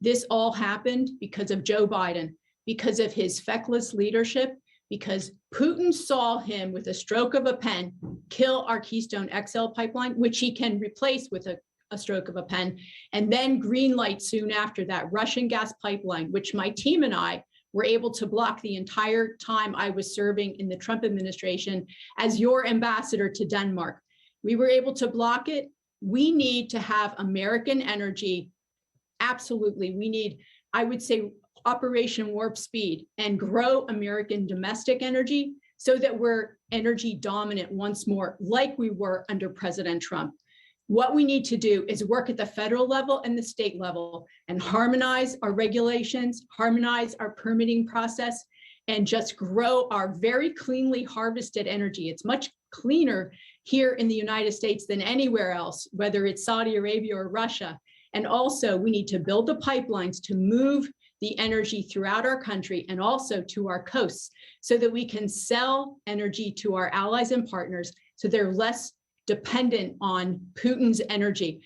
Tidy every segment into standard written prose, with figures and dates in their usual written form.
This all happened because of Joe Biden, because of his feckless leadership, because Putin saw him with a stroke of a pen kill our Keystone XL pipeline, which he can replace with a stroke of a pen, and then green light soon after that Russian gas pipeline, which my team and I were able to block the entire time I was serving in the Trump administration as your ambassador to Denmark. We were able to block it. We need to have American energy. Absolutely. We need, I would say, Operation Warp Speed and grow American domestic energy so that we're energy dominant once more, like we were under President Trump. What we need to do is work at the federal level and the state level and harmonize our regulations, harmonize our permitting process, and just grow our very cleanly harvested energy. It's much cleaner here in the United States than anywhere else, whether it's Saudi Arabia or Russia. And also, we need to build the pipelines to move the energy throughout our country and also to our coasts so that we can sell energy to our allies and partners so they're less dependent on Putin's energy.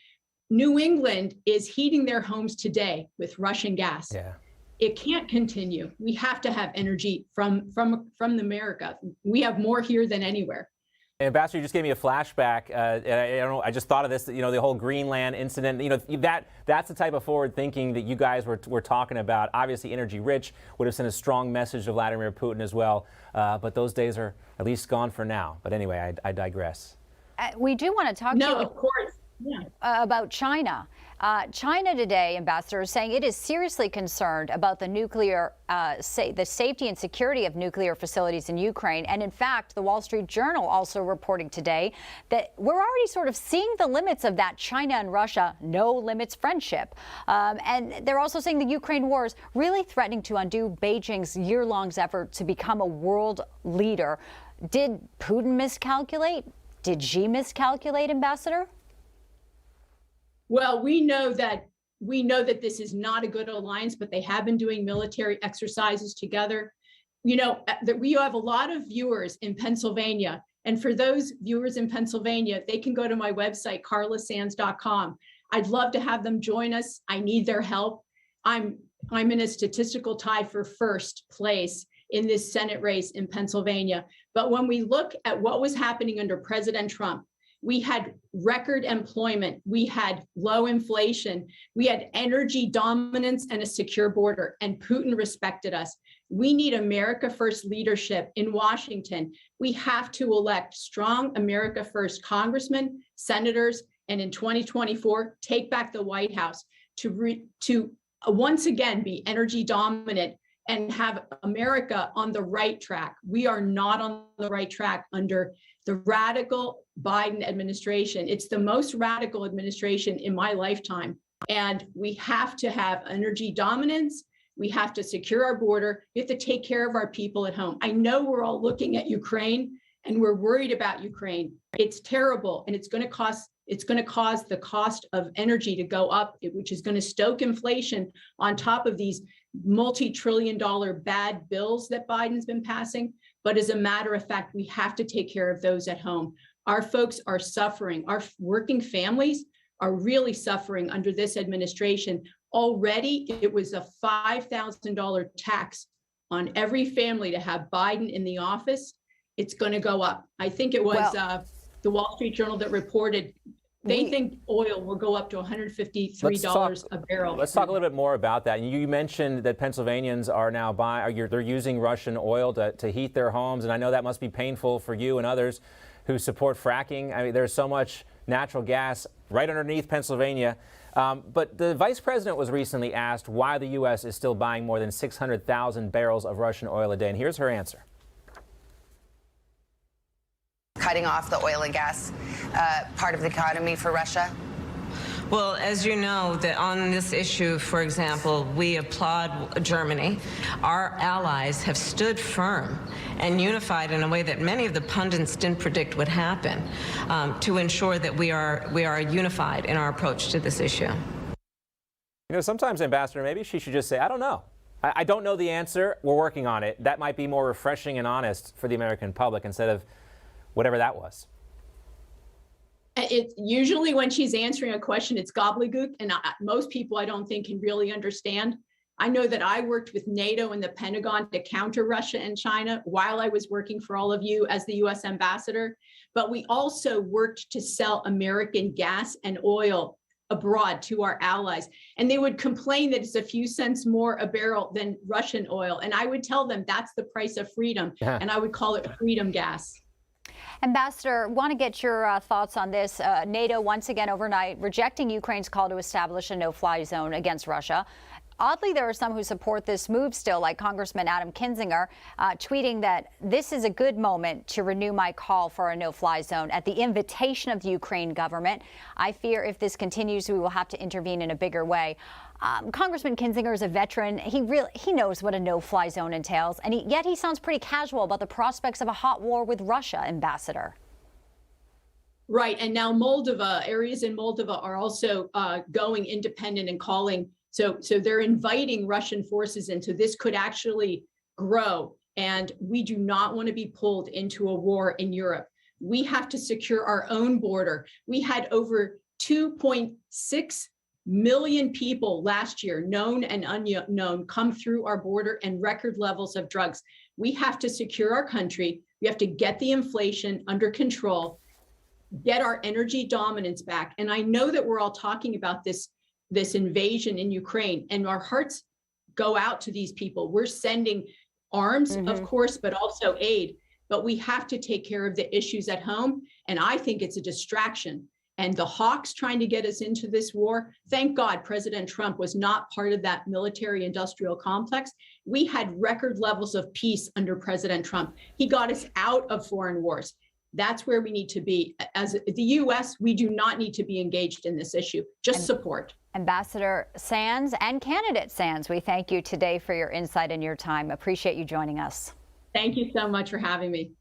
New England is heating their homes today with Russian gas. Yeah. It can't continue. We have to have energy from America. We have more here than anywhere. Ambassador, you just gave me a flashback. And I don't know. I just thought of this. The whole Greenland incident. That's the type of forward thinking that you guys were talking about. Obviously, energy rich would have sent a strong message to Vladimir Putin as well. But those days are at least gone for now. But anyway, I digress. We do want to talk to you of course. Yeah. About China. China today, Ambassador, is saying it is seriously concerned about the nuclear, the safety and security of nuclear facilities in Ukraine. And in fact, the Wall Street Journal also reporting today that we're already sort of seeing the limits of that China and Russia no limits friendship. And they're also saying the Ukraine war is really threatening to undo Beijing's year-long effort to become a world leader. Did Putin miscalculate? Did Xi miscalculate, Ambassador? Well, we know that this is not a good alliance, but they have been doing military exercises together. That we have a lot of viewers in Pennsylvania. And for those viewers in Pennsylvania, they can go to my website, carlasands.com. I'd love to have them join us. I need their help. I'm in a statistical tie for first place in this Senate race in Pennsylvania. But when we look at what was happening under President Trump, we had record employment, we had low inflation, we had energy dominance and a secure border, and Putin respected us. We need America First leadership in Washington. We have to elect strong America First congressmen, senators, and in 2024, take back the White House to once again be energy dominant and have America on the right track. We are not on the right track under the radical Biden administration. It's the most radical administration in my lifetime. And we have to have energy dominance. We have to secure our border. We have to take care of our people at home. I know we're all looking at Ukraine and we're worried about Ukraine. It's terrible, and it's going to cause the cost of energy to go up, which is going to stoke inflation on top of these multi-trillion-dollar bad bills that Biden's been passing. But as a matter of fact, we have to take care of those at home. Our folks are suffering. Our working families are really suffering under this administration. Already, it was a $5,000 tax on every family to have Biden in the office. It's going to go up. I think it was the Wall Street Journal that reported they think oil will go up to $153 a barrel. Let's talk a little bit more about that. You mentioned that Pennsylvanians are now they're using Russian oil to heat their homes, and I know that must be painful for you and others who support fracking. I mean, there's so much natural gas right underneath Pennsylvania. But the vice president was recently asked why the U.S. is still buying more than 600,000 barrels of Russian oil a day, and here's her answer. Cutting off the oil and gas part of the economy for Russia? Well, as you know, that on this issue, for example, we applaud Germany. Our allies have stood firm and unified in a way that many of the pundits didn't predict would happen to ensure that we are unified in our approach to this issue. Sometimes, Ambassador, maybe she should just say, I don't know. I don't know the answer. We're working on it. That might be more refreshing and honest for the American public instead of whatever that was. It's usually when she's answering a question, it's gobbledygook, and most people I don't think can really understand. I know that I worked with NATO and the Pentagon to counter Russia and China while I was working for all of you as the US ambassador, but we also worked to sell American gas and oil abroad to our allies. And they would complain that it's a few cents more a barrel than Russian oil. And I would tell them that's the price of freedom. And I would call it freedom gas. Ambassador, want to get your thoughts on this. NATO once again overnight rejecting Ukraine's call to establish a no-fly zone against Russia. Oddly, there are some who support this move still, like Congressman Adam Kinzinger, tweeting that this is a good moment to renew my call for a no-fly zone at the invitation of the Ukraine government. I fear if this continues, we will have to intervene in a bigger way. Congressman Kinzinger is a veteran. He knows what a no-fly zone entails, and yet he sounds pretty casual about the prospects of a hot war with Russia, Ambassador. Right, and now Moldova, areas in Moldova are also going independent and calling. So they're inviting Russian forces in. So this could actually grow, and we do not want to be pulled into a war in Europe. We have to secure our own border. We had over 2.6 million people last year, known and unknown, come through our border, and record levels of drugs. We have to secure our country. We have to get the inflation under control, get our energy dominance back. And I know that we're all talking about this invasion in Ukraine, and our hearts go out to these people. We're sending arms, of course, but also aid. But we have to take care of the issues at home. And I think it's a distraction. And the hawks trying to get us into this war, thank God President Trump was not part of that military-industrial complex. We had record levels of peace under President Trump. He got us out of foreign wars. That's where we need to be. As the U.S., we do not need to be engaged in this issue, just support. Ambassador Sands and Candidate Sands, we thank you today for your insight and your time. Appreciate you joining us. Thank you so much for having me.